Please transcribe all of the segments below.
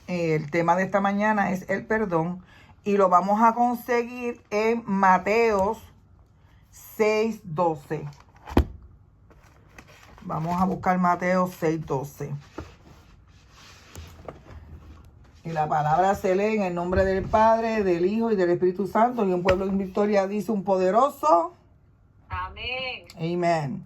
El tema de esta mañana es el perdón y lo vamos a conseguir en Mateos 6:12. Vamos a buscar Mateo 6:12. Y la palabra se lee en el nombre del Padre, del Hijo y del Espíritu Santo. Y un pueblo en victoria dice un poderoso. Amén. Amén.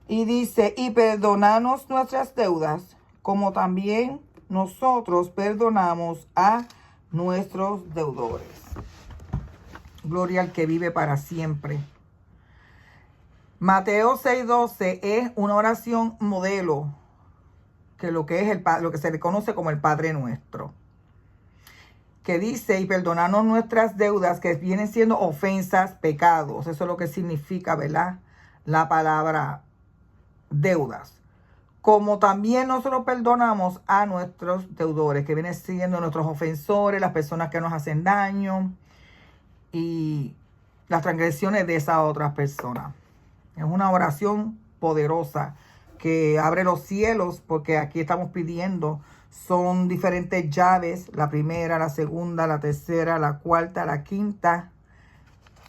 Y dice, y perdonanos nuestras deudas, como también nosotros perdonamos a nuestros deudores. Gloria al que vive para siempre. Mateo 6:12 es una oración modelo, que lo que es lo que se le conoce como el Padre Nuestro, que dice, y perdonarnos nuestras deudas, que vienen siendo ofensas, pecados. Eso es lo que significa, ¿verdad?, la palabra deudas. Como también nosotros perdonamos a nuestros deudores, que vienen siendo nuestros ofensores, las personas que nos hacen daño y las transgresiones de esas otras personas. Es una oración poderosa que abre los cielos, porque aquí estamos pidiendo, son diferentes llaves, la primera, la segunda, la tercera, la cuarta, la quinta.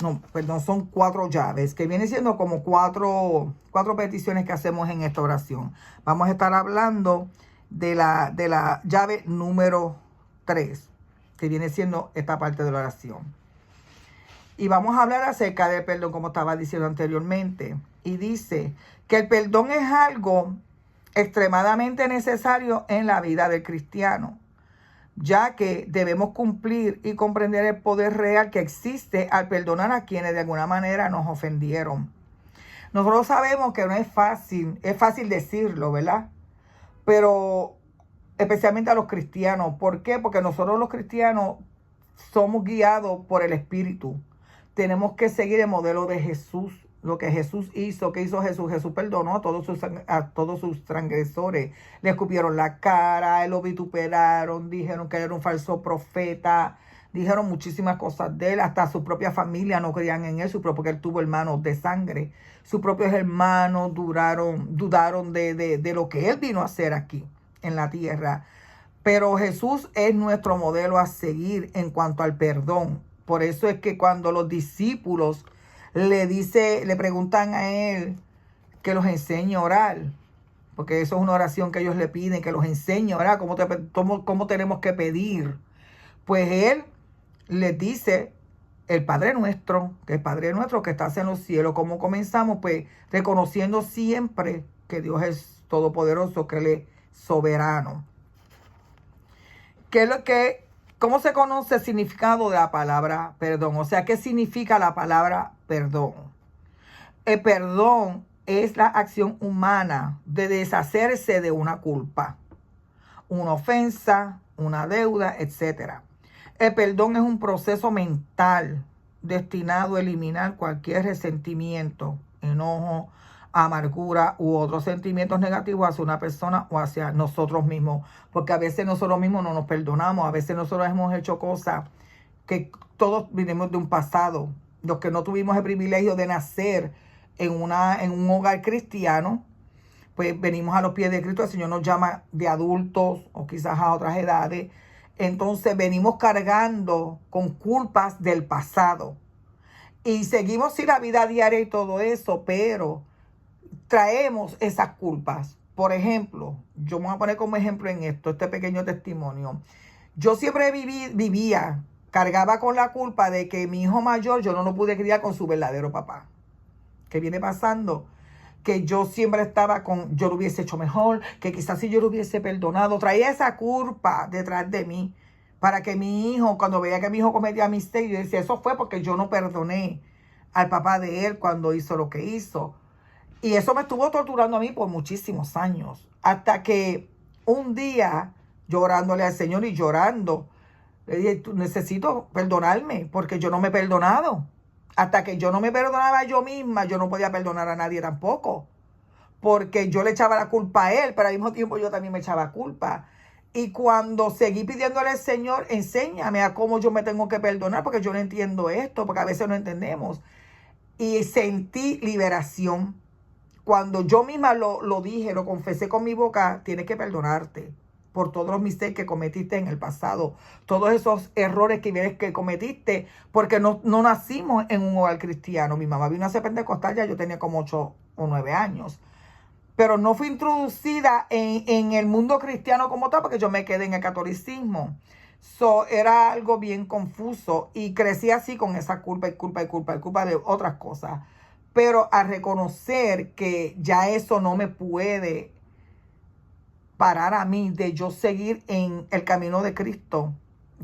No, perdón, son 4 llaves, que vienen siendo como cuatro peticiones que hacemos en esta oración. Vamos a estar hablando de la llave número 3, que viene siendo esta parte de la oración. Y vamos a hablar acerca del perdón, como estaba diciendo anteriormente. Y dice que el perdón es algo extremadamente necesario en la vida del cristiano, ya que debemos cumplir y comprender el poder real que existe al perdonar a quienes de alguna manera nos ofendieron. Nosotros sabemos que no es fácil decirlo, ¿verdad? Pero especialmente a los cristianos. ¿Por qué? Porque nosotros los cristianos somos guiados por el Espíritu. Tenemos que seguir el modelo de Jesús, lo que Jesús hizo. ¿Qué hizo Jesús? Jesús perdonó a todos sus transgresores. Le escupieron la cara, lo vituperaron, dijeron que era un falso profeta, dijeron muchísimas cosas de él. Hasta su propia familia no creían en él, porque él tuvo hermanos de sangre. Sus propios hermanos dudaron de lo que él vino a hacer aquí en la tierra. Pero Jesús es nuestro modelo a seguir en cuanto al perdón. Por eso es que cuando los discípulos le preguntan a él que los enseñe a orar, porque eso es una oración que ellos le piden, que los enseñe a orar, cómo tenemos que pedir. Pues él les dice, el Padre Nuestro, que el Padre Nuestro que estás en los cielos. ¿Cómo comenzamos? Pues reconociendo siempre que Dios es todopoderoso, que Él es soberano. ¿Cómo se conoce el significado de la palabra perdón? O sea, ¿qué significa la palabra perdón? El perdón es la acción humana de deshacerse de una culpa, una ofensa, una deuda, etc. El perdón es un proceso mental destinado a eliminar cualquier resentimiento, enojo, amargura u otros sentimientos negativos hacia una persona o hacia nosotros mismos. Porque a veces nosotros mismos no nos perdonamos, a veces nosotros hemos hecho cosas que todos vinimos de un pasado. Los que no tuvimos el privilegio de nacer en un hogar cristiano, pues venimos a los pies de Cristo. El Señor nos llama de adultos o quizás a otras edades. Entonces venimos cargando con culpas del pasado. Y seguimos sin la vida diaria y todo eso, pero traemos esas culpas. Por ejemplo, yo me voy a poner como ejemplo en este pequeño testimonio. Yo siempre cargaba con la culpa de que mi hijo mayor yo no lo pude criar con su verdadero papá. ¿Qué viene pasando? Que yo siempre estaba yo lo hubiese hecho mejor, que quizás si yo lo hubiese perdonado, traía esa culpa detrás de mí, para que mi hijo, cuando veía que mi hijo cometía misterios, decía, eso fue porque yo no perdoné al papá de él cuando hizo lo que hizo. Y eso me estuvo torturando a mí por muchísimos años, hasta que un día, llorándole al Señor y llorando, le dije, necesito perdonarme, porque yo no me he perdonado. Hasta que yo no me perdonaba yo misma, yo no podía perdonar a nadie tampoco. Porque yo le echaba la culpa a él, pero al mismo tiempo yo también me echaba culpa. Y cuando seguí pidiéndole al Señor, enséñame a cómo yo me tengo que perdonar, porque yo no entiendo esto, porque a veces no entendemos. Y sentí liberación. Cuando yo misma lo dije, lo confesé con mi boca, tienes que perdonarte. por todos los mistakes que cometiste en el pasado, todos esos errores que cometiste, porque no nacimos en un hogar cristiano. Mi mamá vino a ser pentecostal, ya yo tenía como 8 o 9 años. Pero no fui introducida en el mundo cristiano como tal, porque yo me quedé en el catolicismo. Era algo bien confuso y crecí así con esa culpa de otras cosas. Pero a reconocer que ya eso no me puede parar a mí de yo seguir en el camino de Cristo,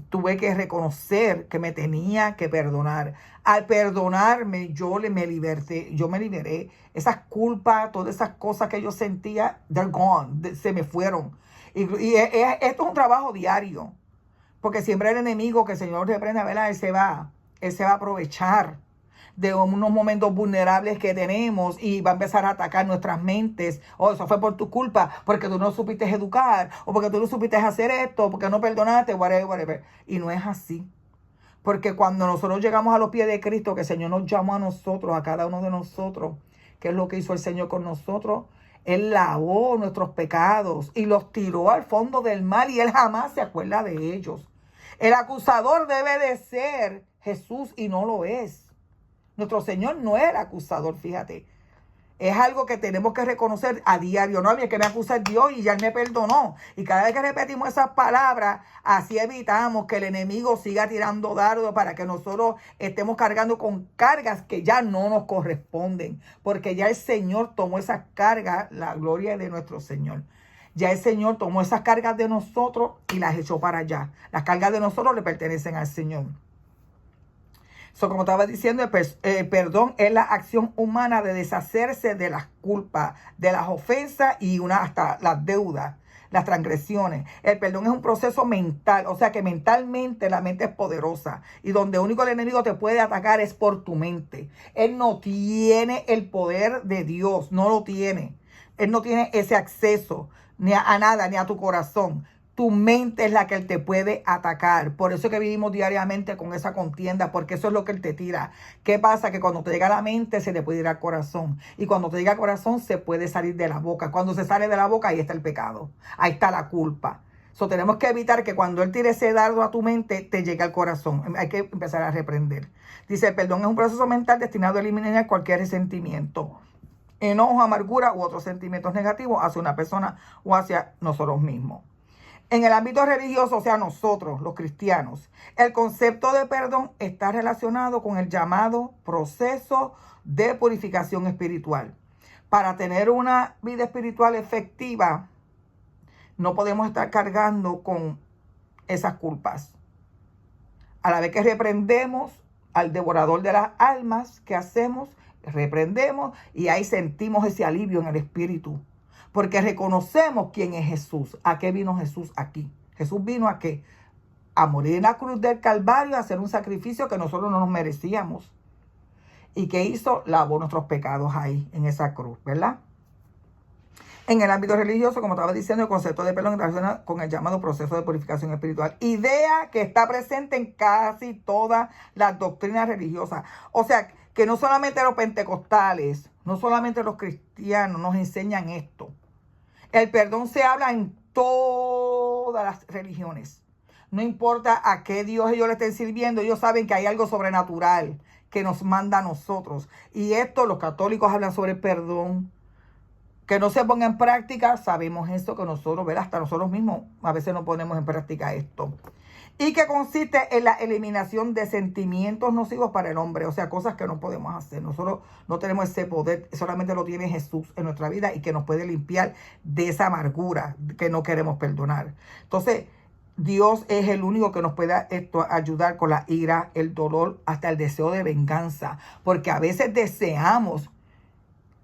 tuve que reconocer que me tenía que perdonar. Al perdonarme, yo me liberé. Esas culpas, todas esas cosas que yo sentía, they're gone, se me fueron. Esto es un trabajo diario, porque siempre el enemigo, que el Señor reprenda, ¿verdad? Él se va a aprovechar de unos momentos vulnerables que tenemos y va a empezar a atacar nuestras mentes. Eso fue por tu culpa, porque tú no supiste educar, o porque tú no supiste hacer esto, porque no perdonaste, whatever. Y no es así. Porque cuando nosotros llegamos a los pies de Cristo, que el Señor nos llamó a nosotros, a cada uno de nosotros, ¿qué es lo que hizo el Señor con nosotros? Él lavó nuestros pecados y los tiró al fondo del mar, y Él jamás se acuerda de ellos. El acusador debe de ser Jesús, y no lo es. Nuestro Señor no es el acusador, fíjate. Es algo que tenemos que reconocer a diario. No, a mí es que me acusa Dios y ya Él me perdonó. Y cada vez que repetimos esas palabras, así evitamos que el enemigo siga tirando dardos para que nosotros estemos cargando con cargas que ya no nos corresponden. Porque ya el Señor tomó esas cargas, la gloria de nuestro Señor. Ya el Señor tomó esas cargas de nosotros y las echó para allá. Las cargas de nosotros le pertenecen al Señor. Como estaba diciendo, el perdón es la acción humana de deshacerse de las culpas, de las ofensas y hasta las deudas, las transgresiones. El perdón es un proceso mental, o sea que mentalmente la mente es poderosa, y donde único el enemigo te puede atacar es por tu mente. Él no tiene el poder de Dios, no lo tiene. Él no tiene ese acceso ni a nada, ni a tu corazón. Tu mente es la que Él te puede atacar. Por eso es que vivimos diariamente con esa contienda, porque eso es lo que Él te tira. ¿Qué pasa? Que cuando te llega a la mente se te puede ir al corazón. Y cuando te llega al corazón se puede salir de la boca. Cuando se sale de la boca, ahí está el pecado. Ahí está la culpa. Tenemos que evitar que cuando Él tire ese dardo a tu mente, te llegue al corazón. Hay que empezar a reprender. Dice, el perdón es un proceso mental destinado a eliminar cualquier resentimiento, enojo, amargura u otros sentimientos negativos hacia una persona o hacia nosotros mismos. En el ámbito religioso, o sea, nosotros, los cristianos, el concepto de perdón está relacionado con el llamado proceso de purificación espiritual. Para tener una vida espiritual efectiva, no podemos estar cargando con esas culpas. A la vez que reprendemos al devorador de las almas, ¿qué hacemos? Reprendemos y ahí sentimos ese alivio en el espíritu. Porque reconocemos quién es Jesús. ¿A qué vino Jesús aquí? Jesús vino a qué? A morir en la cruz del Calvario, a hacer un sacrificio que nosotros no nos merecíamos. ¿Y qué hizo? Lavó nuestros pecados ahí, en esa cruz, ¿verdad? En el ámbito religioso, como estaba diciendo, el concepto de perdón relaciona con el llamado proceso de purificación espiritual. Idea que está presente en casi todas las doctrinas religiosas. O sea, que no solamente los pentecostales, no solamente los cristianos nos enseñan esto. El perdón se habla en todas las religiones. No importa a qué Dios ellos le estén sirviendo, ellos saben que hay algo sobrenatural que nos manda a nosotros. Y esto, los católicos hablan sobre el perdón. Que no se ponga en práctica, sabemos esto que nosotros, ¿verdad? Hasta nosotros mismos a veces no ponemos en práctica esto. Y que consiste en la eliminación de sentimientos nocivos para el hombre, o sea, cosas que no podemos hacer. Nosotros no tenemos ese poder, solamente lo tiene Jesús en nuestra vida y que nos puede limpiar de esa amargura que no queremos perdonar. Entonces, Dios es el único que nos puede ayudar con la ira, el dolor, hasta el deseo de venganza, porque a veces deseamos.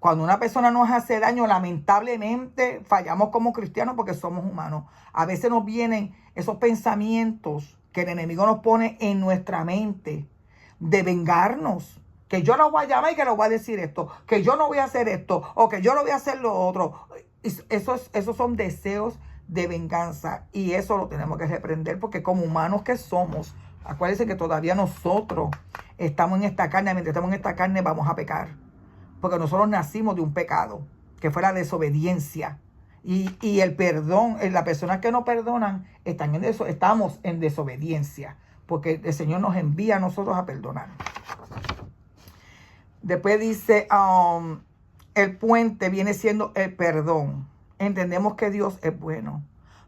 Cuando una persona nos hace daño, lamentablemente fallamos como cristianos porque somos humanos. A veces nos vienen esos pensamientos que el enemigo nos pone en nuestra mente de vengarnos. Que yo lo voy a llamar y que le voy a decir esto. Que yo no voy a hacer esto. O que yo no voy a hacer lo otro. Esos son deseos de venganza. Y eso lo tenemos que reprender porque como humanos que somos, acuérdense que todavía nosotros estamos en esta carne. Mientras estamos en esta carne vamos a pecar. Porque nosotros nacimos de un pecado, que fue la desobediencia. Y el perdón, las personas que no perdonan, estamos en desobediencia, porque el Señor nos envía a nosotros a perdonar. Después dice, el puente viene siendo el perdón. Entendemos que Dios es bueno,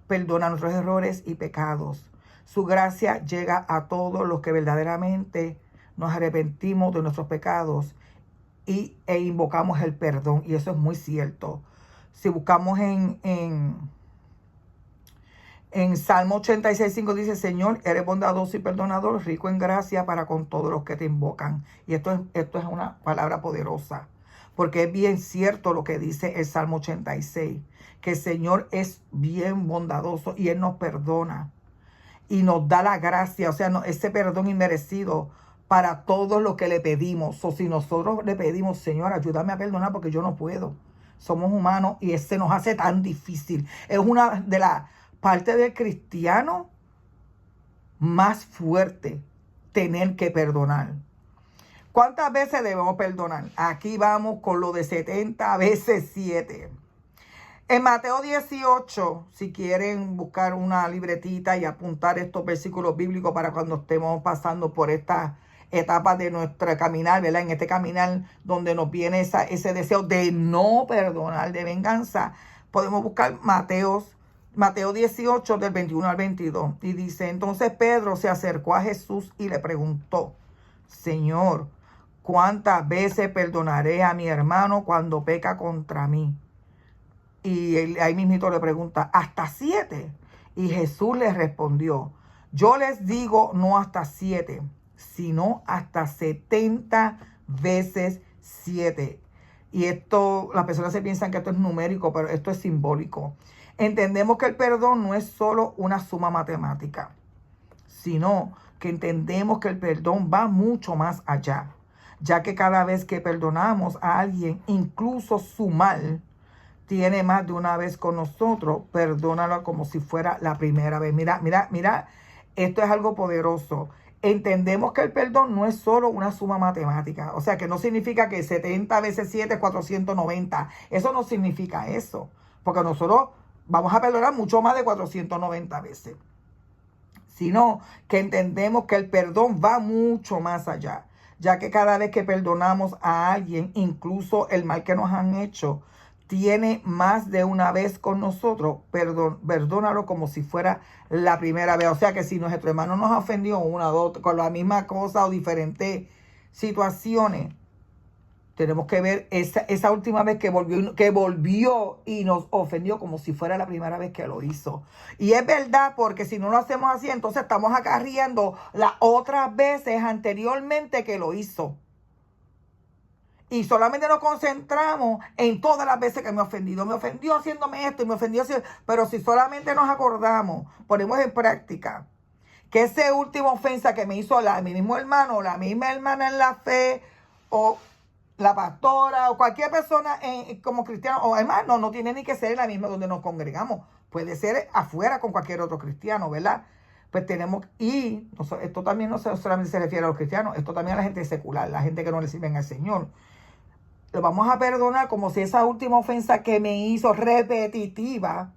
perdona nuestros errores y pecados. Su gracia llega a todos los que verdaderamente nos arrepentimos de nuestros pecados e invocamos el perdón. Y eso es muy cierto. Si buscamos en Salmo 86:5 dice, Señor, eres bondadoso y perdonador, rico en gracia para con todos los que te invocan. Y esto es una palabra poderosa, porque es bien cierto lo que dice el Salmo 86, que el Señor es bien bondadoso y Él nos perdona y nos da la gracia, o sea, ese perdón inmerecido para todos los que le pedimos. O si nosotros le pedimos, Señor, ayúdame a perdonar porque yo no puedo. Somos humanos y se nos hace tan difícil. Es una de las partes del cristiano más fuerte, tener que perdonar. ¿Cuántas veces debemos perdonar? Aquí vamos con lo de 70 veces 7. En Mateo 18, si quieren buscar una libretita y apuntar estos versículos bíblicos para cuando estemos pasando por estas etapas de nuestro caminar, ¿verdad? En este caminar donde nos viene ese deseo de no perdonar, de venganza, podemos buscar Mateo 18 del 21 al 22. Y dice, entonces Pedro se acercó a Jesús y le preguntó, Señor, ¿cuántas veces perdonaré a mi hermano cuando peca contra mí? Y él, ahí mismito le pregunta, ¿hasta 7? Y Jesús le respondió, yo les digo no hasta 7, sino hasta 70 veces 7. Y esto, las personas se piensan que esto es numérico, pero esto es simbólico. Entendemos que el perdón no es solo una suma matemática, sino que entendemos que el perdón va mucho más allá, ya que cada vez que perdonamos a alguien, incluso su mal, tiene más de una vez con nosotros, perdónalo como si fuera la primera vez. Mira, esto es algo poderoso. Entendemos que el perdón no es solo una suma matemática. O sea, que no significa que 70 veces 7 es 490. Eso no significa eso. Porque nosotros vamos a perdonar mucho más de 490 veces. Sino que entendemos que el perdón va mucho más allá. Ya que cada vez que perdonamos a alguien, incluso el mal que nos han hecho, tiene más de una vez con nosotros, perdónalo como si fuera la primera vez. O sea que si nuestro hermano nos ofendió una o dos con la misma cosa o diferentes situaciones, tenemos que ver esa última vez que volvió y nos ofendió como si fuera la primera vez que lo hizo. Y es verdad, porque si no lo hacemos así, entonces estamos acarriendo las otras veces anteriormente que lo hizo. Y solamente nos concentramos en todas las veces que me ofendió. Me ofendió haciéndome esto y me ofendió haciendo... Pero si solamente nos acordamos, ponemos en práctica que esa última ofensa que me hizo mi mismo hermano, o la misma hermana en la fe, o la pastora, o cualquier persona como cristiano, o además no tiene ni que ser en la misma donde nos congregamos. Puede ser afuera con cualquier otro cristiano, ¿verdad? Pues tenemos, y esto también no solamente se refiere a los cristianos, esto también a la gente secular, la gente que no le sirven al Señor. Lo vamos a perdonar como si esa última ofensa que me hizo repetitiva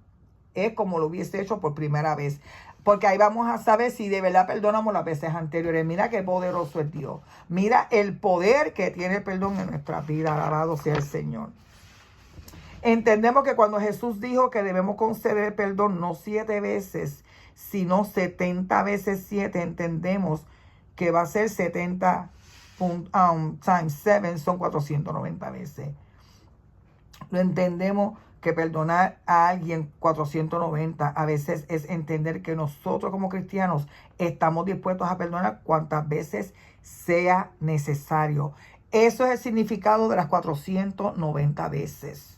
es como lo hubiese hecho por primera vez. Porque ahí vamos a saber si de verdad perdonamos las veces anteriores. Mira qué poderoso es Dios. Mira el poder que tiene el perdón en nuestra vida. Alabado sea el Señor. Entendemos que cuando Jesús dijo que debemos conceder perdón no 7 veces, sino 70 veces 7, entendemos que va a ser 70 times 7 son 490 veces. Lo entendemos que perdonar a alguien 490 a veces es entender que nosotros como cristianos estamos dispuestos a perdonar cuantas veces sea necesario. Eso es el significado de las 490 veces.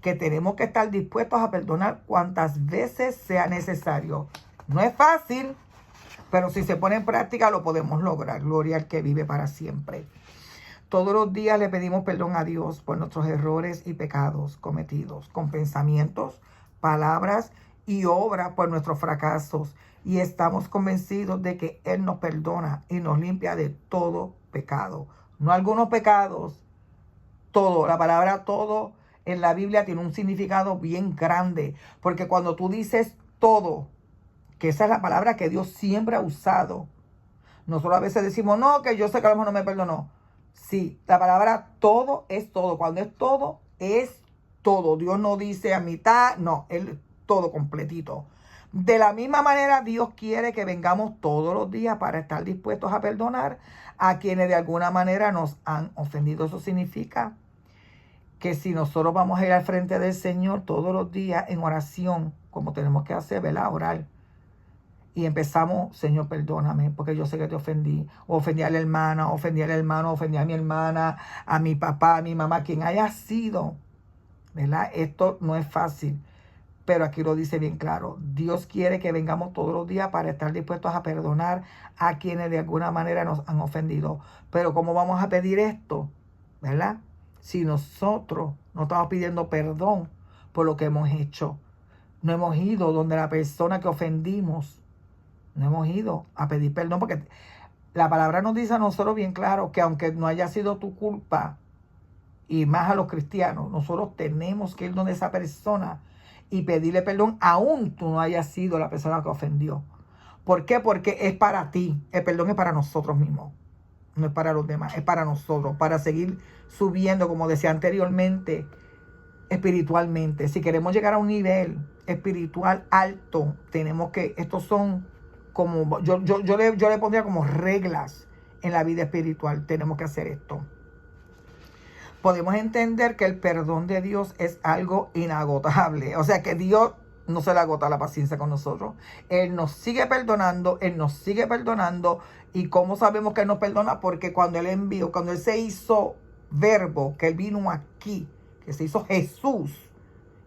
Que tenemos que estar dispuestos a perdonar cuantas veces sea necesario. No es fácil, pero si se pone en práctica lo podemos lograr. Gloria al que vive para siempre. Todos los días le pedimos perdón a Dios por nuestros errores y pecados cometidos, con pensamientos, palabras y obras por nuestros fracasos. Y estamos convencidos de que Él nos perdona y nos limpia de todo pecado. No algunos pecados, todo. La palabra todo en la Biblia tiene un significado bien grande, porque cuando tú dices todo, que esa es la palabra que Dios siempre ha usado, nosotros a veces decimos, no, que yo sé que a lo mejor no me perdonó. Sí, la palabra todo es todo. Cuando es todo. Dios no dice a mitad, no, Él todo completito. De la misma manera, Dios quiere que vengamos todos los días para estar dispuestos a perdonar a quienes de alguna manera nos han ofendido. Eso significa que si nosotros vamos a ir al frente del Señor todos los días en oración, como tenemos que hacer, ¿verdad? Orar. Y empezamos, Señor, perdóname, porque yo sé que te ofendí. O ofendí a la hermana, ofendí al hermano, ofendí a mi hermana, a mi papá, a mi mamá, quien haya sido, ¿verdad? Esto no es fácil, pero aquí lo dice bien claro. Dios quiere que vengamos todos los días para estar dispuestos a perdonar a quienes de alguna manera nos han ofendido. Pero ¿cómo vamos a pedir esto? ¿Verdad? Si nosotros no estamos pidiendo perdón por lo que hemos hecho. No hemos ido donde la persona que ofendimos. No hemos ido a pedir perdón, porque la palabra nos dice a nosotros bien claro que aunque no haya sido tu culpa, y más a los cristianos, nosotros tenemos que ir donde esa persona y pedirle perdón, aún tú no hayas sido la persona que ofendió. ¿Por qué? Porque es para ti. El perdón es para nosotros mismos. No es para los demás, es para nosotros, para seguir subiendo, como decía anteriormente, espiritualmente. Si queremos llegar a un nivel espiritual alto, tenemos que, estos son como, yo le pondría como reglas en la vida espiritual. Tenemos que hacer esto. Podemos entender que el perdón de Dios es algo inagotable. O sea que Dios no se le agota la paciencia con nosotros. Él nos sigue perdonando, Él nos sigue perdonando. ¿Y cómo sabemos que Él nos perdona? Porque cuando Él envió, cuando Él se hizo verbo, que Él vino aquí, que se hizo Jesús,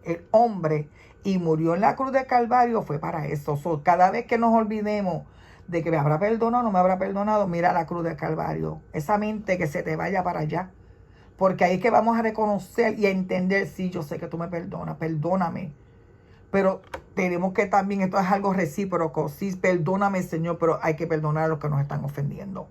el hombre, y murió en la cruz de Calvario, fue para eso. Cada vez que nos olvidemos de que me habrá perdonado o no me habrá perdonado, mira la cruz de Calvario. Esa mente que se te vaya para allá. Porque ahí es que vamos a reconocer y a entender, sí, yo sé que tú me perdonas, perdóname. Pero tenemos que también, esto es algo recíproco, sí, perdóname, Señor, pero hay que perdonar a los que nos están ofendiendo.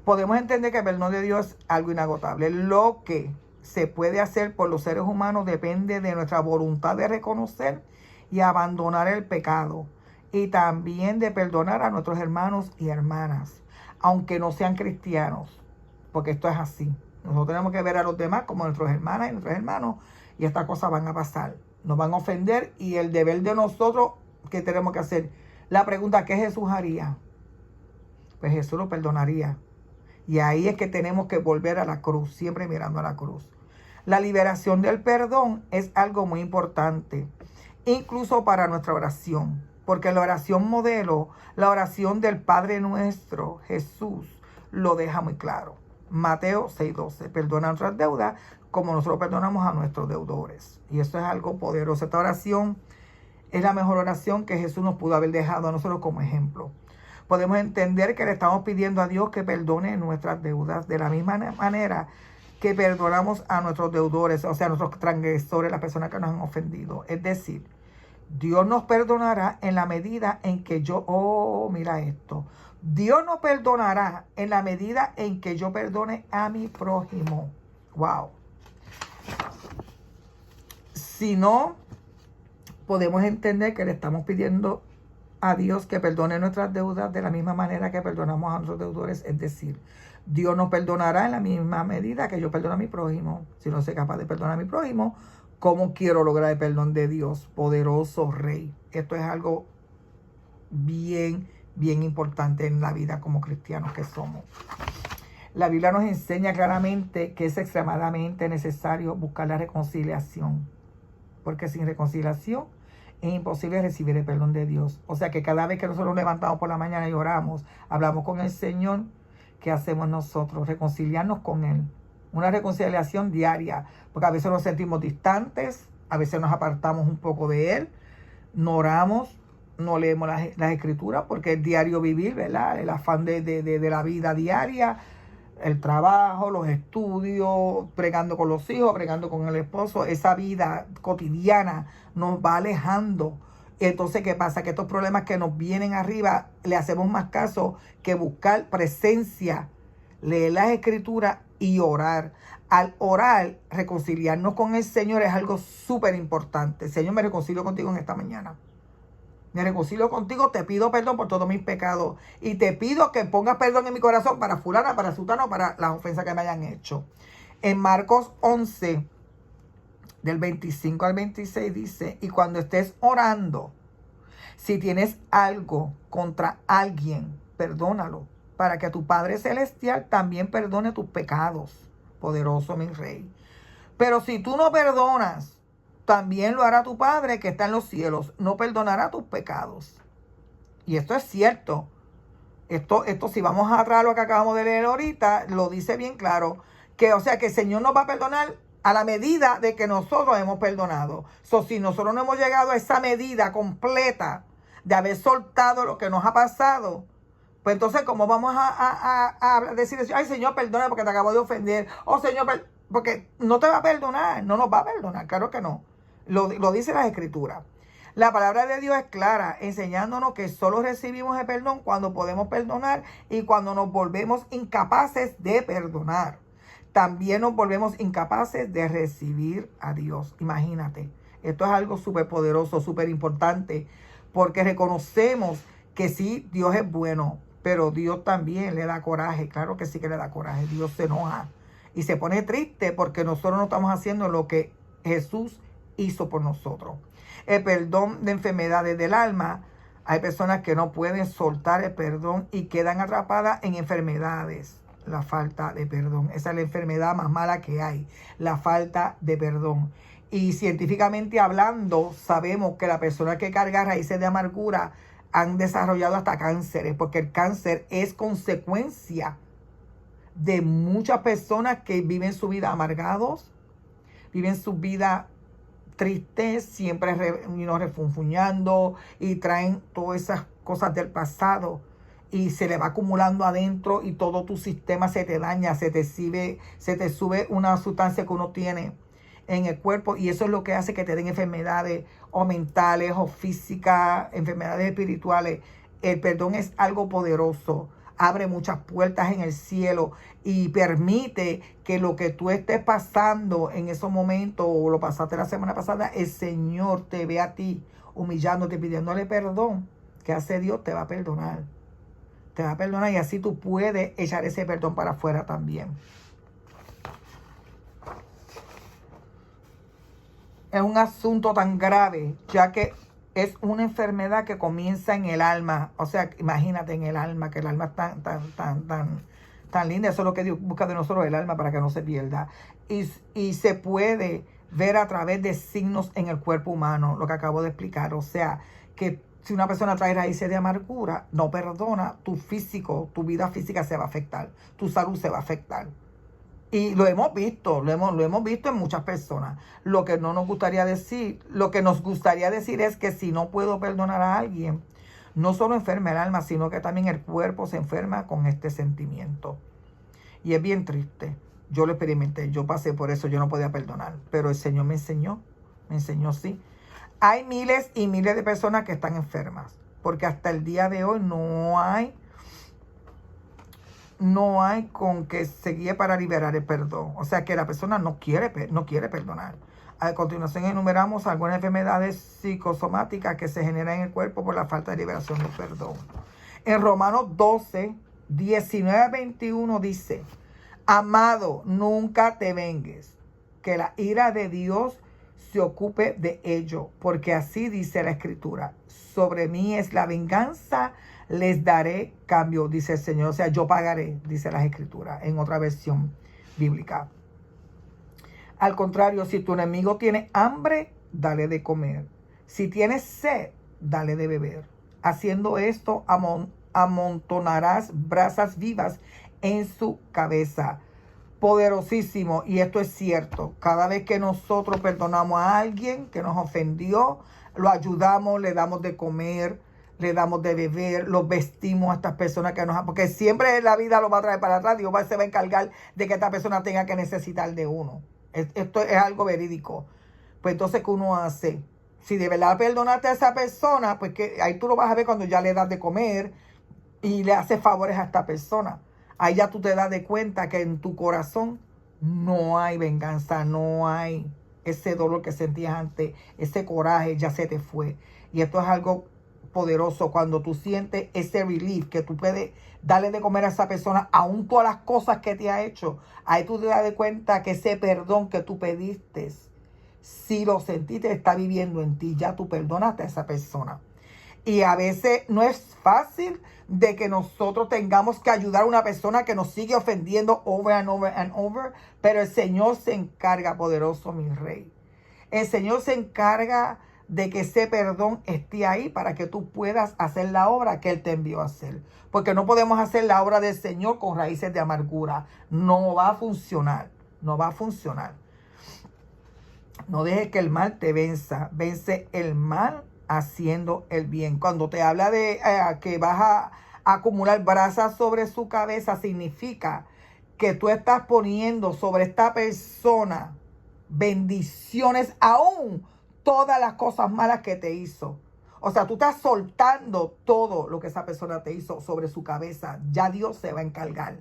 Podemos entender que el perdón de Dios es algo inagotable. Lo que se puede hacer por los seres humanos depende de nuestra voluntad de reconocer y abandonar el pecado. Y también de perdonar a nuestros hermanos y hermanas, aunque no sean cristianos. Porque esto es así. Nosotros tenemos que ver a los demás como nuestras hermanas y nuestros hermanos. Y estas cosas van a pasar. Nos van a ofender. Y el deber de nosotros, ¿qué tenemos que hacer? La pregunta, ¿qué Jesús haría? Pues Jesús lo perdonaría. Y ahí es que tenemos que volver a la cruz. Siempre mirando a la cruz. La liberación del perdón es algo muy importante. Incluso para nuestra oración. Porque la oración modelo, la oración del Padre nuestro, Jesús, lo deja muy claro. Mateo 6:12, perdona nuestras deudas como nosotros perdonamos a nuestros deudores. Y eso es algo poderoso. Esta oración es la mejor oración que Jesús nos pudo haber dejado a nosotros como ejemplo. Podemos entender que le estamos pidiendo a Dios que perdone nuestras deudas de la misma manera que perdonamos a nuestros deudores, o sea, a nuestros transgresores, las personas que nos han ofendido. Es decir, Dios nos perdonará en la medida en que mira esto. Dios nos perdonará en la medida en que yo perdone a mi prójimo. Wow. Si no, podemos entender que le estamos pidiendo a Dios que perdone nuestras deudas de la misma manera que perdonamos a nuestros deudores. Es decir, Dios nos perdonará en la misma medida que yo perdono a mi prójimo. Si no soy capaz de perdonar a mi prójimo, ¿cómo quiero lograr el perdón de Dios? Poderoso Rey. Esto es algo bien importante en la vida como cristianos que somos. La Biblia nos enseña claramente que es extremadamente necesario buscar la reconciliación, porque sin reconciliación es imposible recibir el perdón de Dios. O sea que cada vez que nosotros nos levantamos por la mañana y oramos, hablamos con el Señor, ¿qué hacemos nosotros? Reconciliarnos con Él. Una reconciliación diaria, porque a veces nos sentimos distantes, a veces nos apartamos un poco de Él, no oramos, no leemos las escrituras porque es diario vivir, ¿verdad? El afán de la vida diaria, el trabajo, los estudios, bregando con los hijos, bregando con el esposo, esa vida cotidiana nos va alejando. Entonces, ¿qué pasa? Que estos problemas que nos vienen arriba le hacemos más caso que buscar presencia leer las escrituras y orar. Al orar, reconciliarnos con el Señor es algo súper importante. Señor, me reconcilio contigo en esta mañana. Me reconcilio contigo, te pido perdón por todos mis pecados. Y te pido que pongas perdón en mi corazón para fulana, para sutano, para las ofensas que me hayan hecho. En Marcos 11, del 25 al 26 dice, y cuando estés orando, si tienes algo contra alguien, perdónalo, para que tu Padre Celestial también perdone tus pecados. Poderoso mi Rey. Pero si tú no perdonas, también lo hará tu Padre que está en los cielos. No perdonará tus pecados. Y esto es cierto. Esto si vamos atrás a lo que acabamos de leer ahorita, lo dice bien claro. Que, o sea, que el Señor nos va a perdonar a la medida de que nosotros hemos perdonado. Si nosotros no hemos llegado a esa medida completa de haber soltado lo que nos ha pasado, pues entonces, ¿cómo vamos a decir eso? Ay, Señor, perdona porque te acabo de ofender. Oh, Señor, porque no te va a perdonar. No nos va a perdonar, claro que no. Lo dice las Escrituras. La palabra de Dios es clara, enseñándonos que solo recibimos el perdón cuando podemos perdonar y cuando nos volvemos incapaces de perdonar. También nos volvemos incapaces de recibir a Dios. Imagínate, esto es algo súper poderoso, súper importante, porque reconocemos que sí, Dios es bueno, pero Dios también le da coraje. Claro que sí que le da coraje. Dios se enoja y se pone triste porque nosotros no estamos haciendo lo que Jesús hizo por nosotros. El perdón de enfermedades del alma. Hay personas que no pueden soltar el perdón y quedan atrapadas en enfermedades. La falta de perdón. Esa es la enfermedad más mala que hay. La falta de perdón. Y científicamente hablando, sabemos que la persona que carga raíces de amargura han desarrollado hasta cánceres, porque el cáncer es consecuencia de muchas personas que viven su vida amargados, viven su vida tristes, siempre refunfuñando y traen todas esas cosas del pasado y se le va acumulando adentro y todo tu sistema se te daña, se te sube una sustancia que uno tiene en el cuerpo y eso es lo que hace que te den enfermedades o mentales o físicas, enfermedades espirituales. El perdón es algo poderoso, abre muchas puertas en el cielo y permite que lo que tú estés pasando en esos momentos o lo pasaste la semana pasada, el Señor te ve a ti humillándote, pidiéndole perdón. ¿Qué hace Dios? Te va a perdonar. Te va a perdonar y así tú puedes echar ese perdón para afuera también. Es un asunto tan grave, ya que es una enfermedad que comienza en el alma. O sea, imagínate en el alma, que el alma es tan linda. Eso es lo que Dios busca de nosotros, el alma, para que no se pierda. Y se puede ver a través de signos en el cuerpo humano, lo que acabo de explicar. O sea, que si una persona trae raíces de amargura, no perdona, tu físico, tu vida física se va a afectar. Tu salud se va a afectar. Y lo hemos visto, lo hemos visto en muchas personas. Lo que nos gustaría decir es que si no puedo perdonar a alguien, no solo enferma el alma, sino que también el cuerpo se enferma con este sentimiento. Y es bien triste. Yo lo experimenté, yo pasé por eso, yo no podía perdonar. Pero el Señor me enseñó sí. Hay miles y miles de personas que están enfermas, porque hasta el día de hoy no hay con que se guíe para liberar el perdón. O sea que la persona no quiere perdonar. A continuación enumeramos algunas enfermedades psicosomáticas que se generan en el cuerpo por la falta de liberación del perdón. En Romanos 12, 19 a 21 dice: amado, nunca te vengues, que la ira de Dios se ocupe de ello, porque así dice la Escritura: sobre mí es la venganza, les daré cambio, dice el Señor. O sea, yo pagaré, dice las Escrituras, en otra versión bíblica. Al contrario, si tu enemigo tiene hambre, dale de comer. Si tienes sed, dale de beber. Haciendo esto, amontonarás brasas vivas en su cabeza. Poderosísimo, y esto es cierto. Cada vez que nosotros perdonamos a alguien que nos ofendió, lo ayudamos, le damos de comer, le damos de beber, los vestimos a estas personas que nos... Porque siempre la vida lo va a traer para atrás. Dios se va a encargar de que esta persona tenga que necesitar de uno. Esto es algo verídico. Pues entonces, ¿qué uno hace? Si de verdad perdonaste a esa persona, pues que ahí tú lo vas a ver cuando ya le das de comer y le haces favores a esta persona. Ahí ya tú te das de cuenta que en tu corazón no hay venganza, no hay ese dolor que sentías antes, ese coraje ya se te fue. Y esto es algo poderoso cuando tú sientes ese relief, que tú puedes darle de comer a esa persona, aún todas las cosas que te ha hecho. Ahí tú te das de cuenta que ese perdón que tú pediste, si lo sentiste, está viviendo en ti. Ya tú perdonaste a esa persona. Y a veces no es fácil de que nosotros tengamos que ayudar a una persona que nos sigue ofendiendo over and over and over. Pero el Señor se encarga, poderoso mi rey. El Señor se encarga de que ese perdón esté ahí para que tú puedas hacer la obra que Él te envió a hacer. Porque no podemos hacer la obra del Señor con raíces de amargura. No va a funcionar. No va a funcionar. No dejes que el mal te venza. Vence el mal haciendo el bien. Cuando te habla de que vas a acumular brasas sobre su cabeza, significa que tú estás poniendo sobre esta persona bendiciones, aún todas las cosas malas que te hizo. O sea, tú estás soltando todo lo que esa persona te hizo sobre su cabeza. Ya Dios se va a encargar.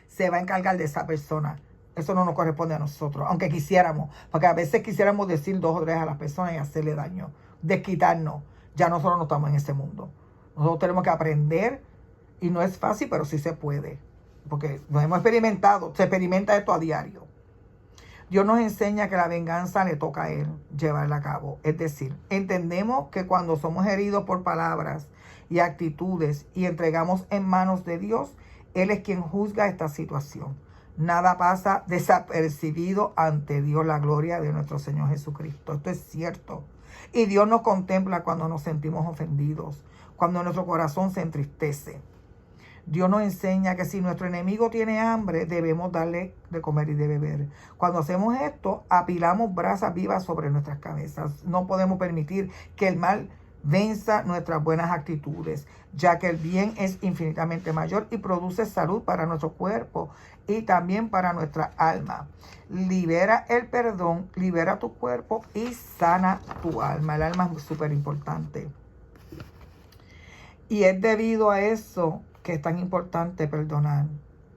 Se va a encargar de esa persona. Eso no nos corresponde a nosotros, aunque quisiéramos. Porque a veces quisiéramos decir 2 o 3 a las personas y hacerle daño. Desquitarnos. Ya nosotros no estamos en ese mundo. Nosotros tenemos que aprender. Y no es fácil, pero sí se puede. Porque nos hemos experimentado. Se experimenta esto a diario. Dios nos enseña que la venganza le toca a Él llevarla a cabo. Es decir, entendemos que cuando somos heridos por palabras y actitudes y entregamos en manos de Dios, Él es quien juzga esta situación. Nada pasa desapercibido ante Dios, la gloria de nuestro Señor Jesucristo. Esto es cierto. Y Dios nos contempla cuando nos sentimos ofendidos, cuando nuestro corazón se entristece. Dios nos enseña que si nuestro enemigo tiene hambre, debemos darle de comer y de beber. Cuando hacemos esto, apilamos brasas vivas sobre nuestras cabezas. No podemos permitir que el mal venza nuestras buenas actitudes, ya que el bien es infinitamente mayor y produce salud para nuestro cuerpo y también para nuestra alma. Libera el perdón, libera tu cuerpo y sana tu alma. El alma es súper importante. Y es debido a eso que es tan importante perdonar,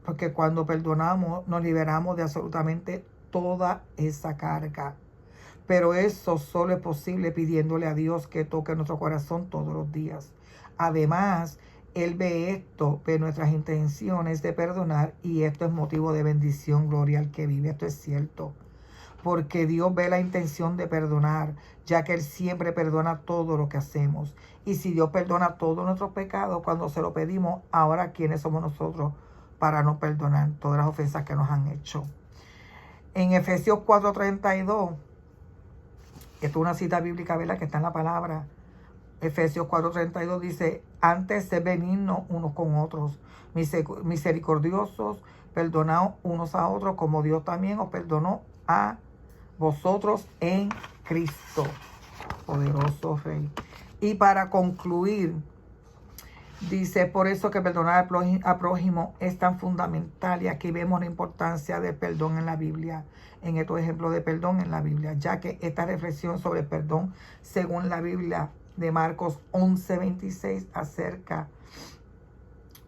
porque cuando perdonamos nos liberamos de absolutamente toda esa carga. Pero eso solo es posible pidiéndole a Dios que toque nuestro corazón todos los días. Además, Él ve esto, ve nuestras intenciones de perdonar, y esto es motivo de bendición, gloria al que vive. Esto es cierto. Porque Dios ve la intención de perdonar, ya que Él siempre perdona todo lo que hacemos. Y si Dios perdona todos nuestros pecados cuando se lo pedimos, ahora ¿quiénes somos nosotros para no perdonar todas las ofensas que nos han hecho? En Efesios 4:32, esto es una cita bíblica, ¿verdad?, que está en la palabra. Efesios 4:32 dice: antes sed benignos unos con otros, misericordiosos, perdonaos unos a otros, como Dios también os perdonó a vosotros en Cristo. Poderoso Rey. Y para concluir, dice: por eso que perdonar al prójimo es tan fundamental. Y aquí vemos la importancia del perdón en la Biblia, en estos ejemplos de perdón en la Biblia, ya que esta reflexión sobre perdón, según la Biblia de Marcos 11:26, acerca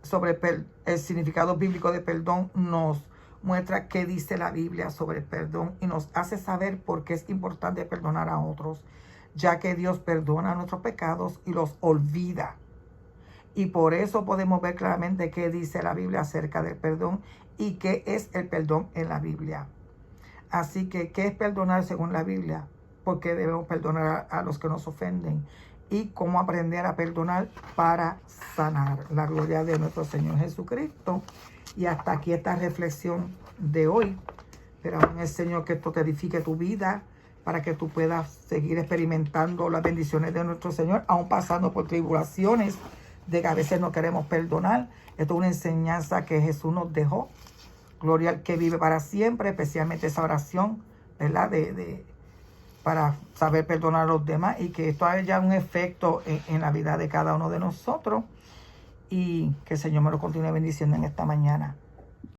sobre el significado bíblico de perdón, nos muestra qué dice la Biblia sobre el perdón y nos hace saber por qué es importante perdonar a otros, ya que Dios perdona nuestros pecados y los olvida. Y por eso podemos ver claramente qué dice la Biblia acerca del perdón y qué es el perdón en la Biblia. Así que, ¿qué es perdonar según la Biblia? ¿Por qué debemos perdonar a los que nos ofenden? Y cómo aprender a perdonar para sanar. La gloria de nuestro Señor Jesucristo. Y hasta aquí esta reflexión de hoy. Esperamos en el Señor que esto te edifique tu vida, para que tú puedas seguir experimentando las bendiciones de nuestro Señor, aún pasando por tribulaciones de que a veces no queremos perdonar. Esto es una enseñanza que Jesús nos dejó. Gloria al que vive para siempre, especialmente esa oración, ¿verdad?, para saber perdonar a los demás, y que esto haya un efecto en la vida de cada uno de nosotros, y que el Señor me lo continúe bendiciendo en esta mañana.